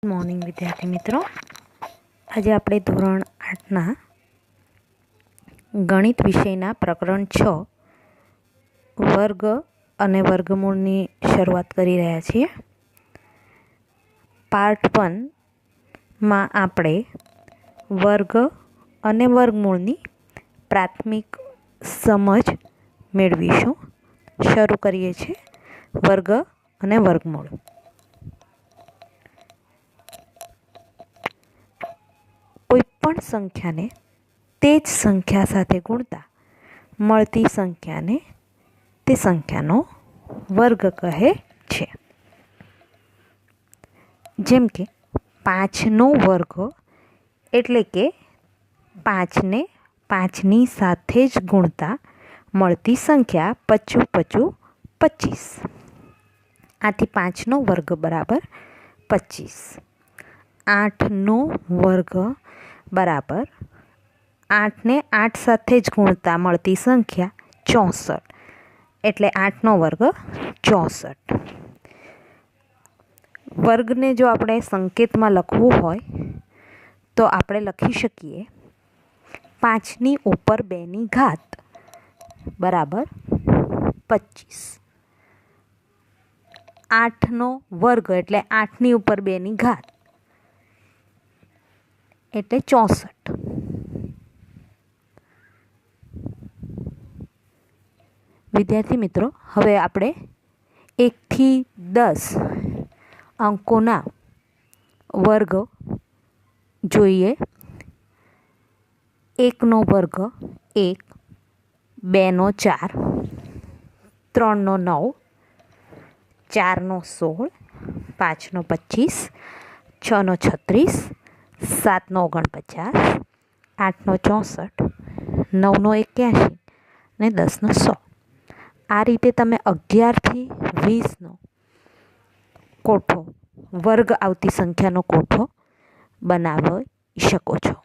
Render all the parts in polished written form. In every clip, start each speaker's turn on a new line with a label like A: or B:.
A: Morning વિદ્યાર્થી મિત્રો, આજે આપણે ધોરણ 8ના ગણિત વિષયના પ્રકરણ 6 વર્ગ અને વર્ગમૂળની શરૂઆત કરી રહ્યા છીએ. પાર્ટ 1માં આપણે વર્ગ અને વર્ગમૂળની પ્રાથમિક સમજ મેળવીશું. શરૂ કરીએ છીએ વર્ગ અને વર્ગમૂળ. કોઈપણ સંખ્યાને તે જ સંખ્યા સાથે ગુણતા મળતી સંખ્યાને તે સંખ્યાનો વર્ગ કહે છે. જેમ કે 5નો વર્ગ એટલે કે 5ને 5ની સાથે જ ગુણતા મળતી સંખ્યા 5 5 25. આથી 5નો વર્ગ બરાબર 25. 8નો વર્ગ બરાબર 8ને 8 સાથે જ ગુણતા મળતી સંખ્યા 64, એટલે 8નો વર્ગ 64. વર્ગને જો આપણે સંકેતમાં લખવું હોય તો આપણે લખી શકીએ 5ની ઉપર 2ની ઘાત બરાબર 25. 8નો વર્ગ એટલે 8ની ઉપર 2ની ઘાત એટલે 64. વિદ્યાર્થી મિત્રો, હવે આપણે 1 થી 10 અંકોના વર્ગ જોઈએ. 1નો વર્ગ 1, 2નો 4, 3નો 9, 4નો 16, 5નો 25, 6નો 36, 7નો 49, 8નો 64, 9નો 81 ને 10નો 100. આ રીતે તમે 11 થી 20નો કોઠો, વર્ગ આવતી સંખ્યાનો કોઠો બનાવી શકો છો.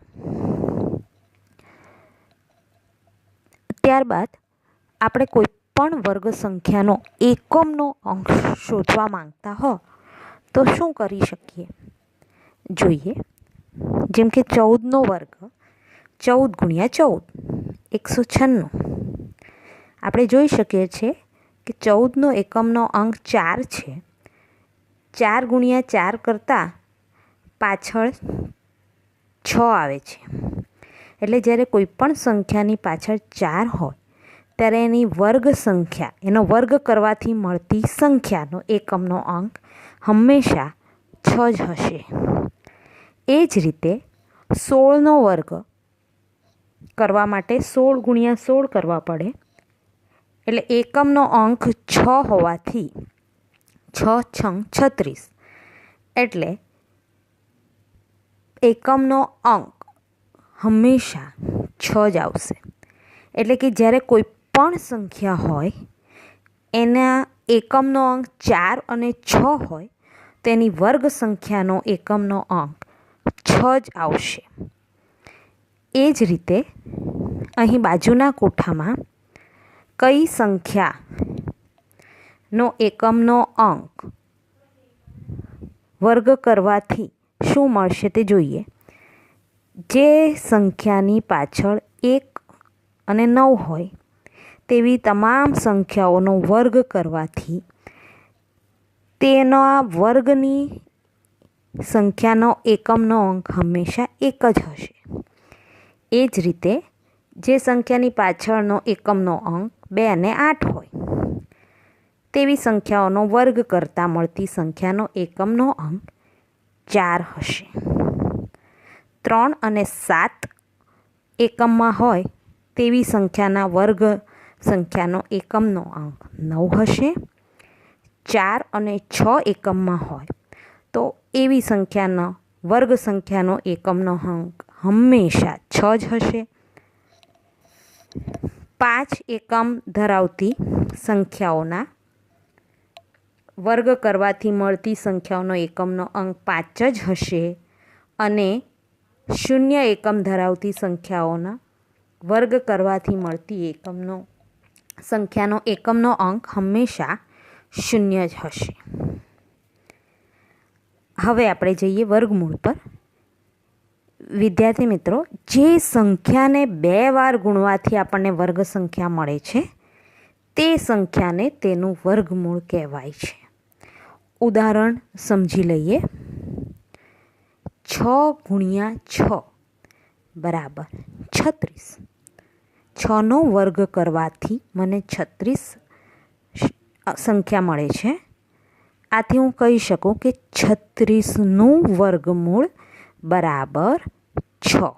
A: ત્યારબાદ આપણે કોઈ પણ વર્ગ સંખ્યાનો એકમનો અંક શોધવા માંગતા હો તો શું કરી શકીએ જોઈએ. જેમ કે 14નો વર્ગ 14 ગુણ્યા 14 196. આપણે જોઈ શકીએ છીએ કે 14નો એકમનો અંક 4 છે. 4 ગુણ્યા 4 કરતાં પાછળ 6 આવે છે. એટલે જ્યારે કોઈ પણ સંખ્યાની પાછળ 4 હોય ત્યારે એની વર્ગ સંખ્યા, એનો વર્ગ કરવાથી મળતી સંખ્યાનો એકમનો અંક હંમેશા 6 જ હશે. એ જ રીતે 16નો વર્ગ કરવા માટે 16 ગુણ્યા 16 કરવા પડે. એટલે એકમનો અંક 6 હોવાથી 6 છંગ 36, એટલે એકમનો અંક હંમેશા 6 જ આવશે. એટલે કે જ્યારે કોઈ પણ સંખ્યા હોય એના એકમનો અંક 4 અને 6 હોય તેની વર્ગ સંખ્યાનો એકમનો અંક 6 જ આવશે. એ જ રીતે અહીં બાજુના કોઠામાં કઈ સંખ્યાનો એકમનો અંક વર્ગ કરવાથી શું મળશે તે જોઈએ. જે સંખ્યાની પાછળ 1 અને 9 હોય તેવી તમામ સંખ્યાઓનો વર્ગ કરવાથી તેના વર્ગની સંખ્યાનો એકમનો અંક હંમેશા 1 જ હશે. એ જ રીતે જે સંખ્યાની પાછળનો એકમનો અંક 2 અને 8 હોય તેવી સંખ્યાઓનો વર્ગ કરતાં મળતી સંખ્યાનો એકમનો અંક 4 હશે. 3 અને 7 એકમમાં હોય તેવી સંખ્યાના વર્ગ સંખ્યાનો એકમનો અંક 9 હશે. 4 અને 6 એકમમાં હોય તો એવી સંખ્યાનો વર્ગ સંખ્યાનો એકમનો અંક હંમેશા 6 જ હશે. 5 એકમ ધરાવતી સંખ્યાઓના વર્ગ કરવાથી મળતી સંખ્યાઓનો એકમનો અંક 5 જ હશે. અને 0 એકમ ધરાવતી સંખ્યાઓના વર્ગ કરવાથી મળતી સંખ્યાનો એકમનો અંક હંમેશા 0 જ હશે. હવે આપણે જઈએ વર્ગમૂળ પર. વિદ્યાર્થી મિત્રો, જે સંખ્યાને 2 વાર ગુણવાથી આપણને વર્ગ સંખ્યા મળે છે તે સંખ્યાને તેનું વર્ગમૂળ કહેવાય છે. ઉદાહરણ સમજી લઈએ. 6 × 6 બરાબર 36. 6નો વર્ગ કરવાથી મને 36 સંખ્યા મળે છે. આથી હું કહી શકું કે 36નું વર્ગમૂળ બરાબર 6.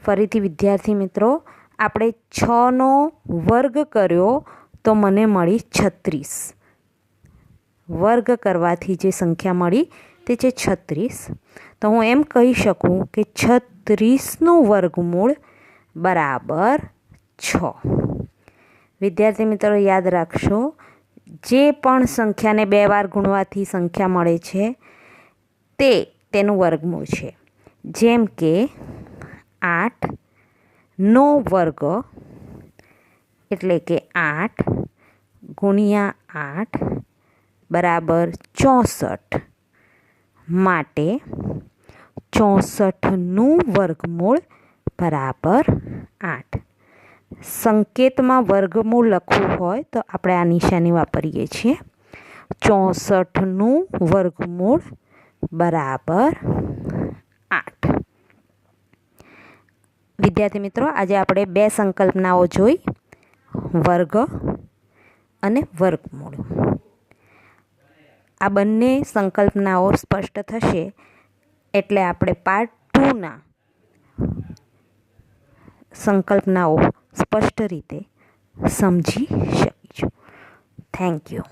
A: ફરીથી વિદ્યાર્થી મિત્રો, આપણે 6નો વર્ગ કર્યો તો મને મળી 36. વર્ગ કરવાથી જે સંખ્યા મળી તે છે 36. તો હું એમ કહી શકું કે 36નું વર્ગમૂળ બરાબર 6. વિદ્યાર્થી મિત્રો, યાદ રાખશો, જે પણ સંખ્યાને 2 વાર ગુણવાથી સંખ્યા મળે છે તે તેનું વર્ગમૂળ છે. જેમ કે 8નો વર્ગ એટલે કે 8 × 8 બરાબર 64. માટે 64નું વર્ગમૂળ બરાબર 8. સંકેતમાં વર્ગમૂળ લખવું હોય તો આપણે આ નિશાની વાપરીએ છીએ. 64નું વર્ગમૂળ બરાબર 8. વિદ્યાર્થી મિત્રો, આજે આપણે 2 સંકલ્પનાઓ જોઈ, વર્ગ અને વર્ગમૂળ. આ બંને સંકલ્પનાઓ સ્પષ્ટ થશે એટલે આપણે પાર્ટ 2ના સંકલ્પનાઓ સ્પષ્ટ રીતે સમજી શકીશું. Thank you.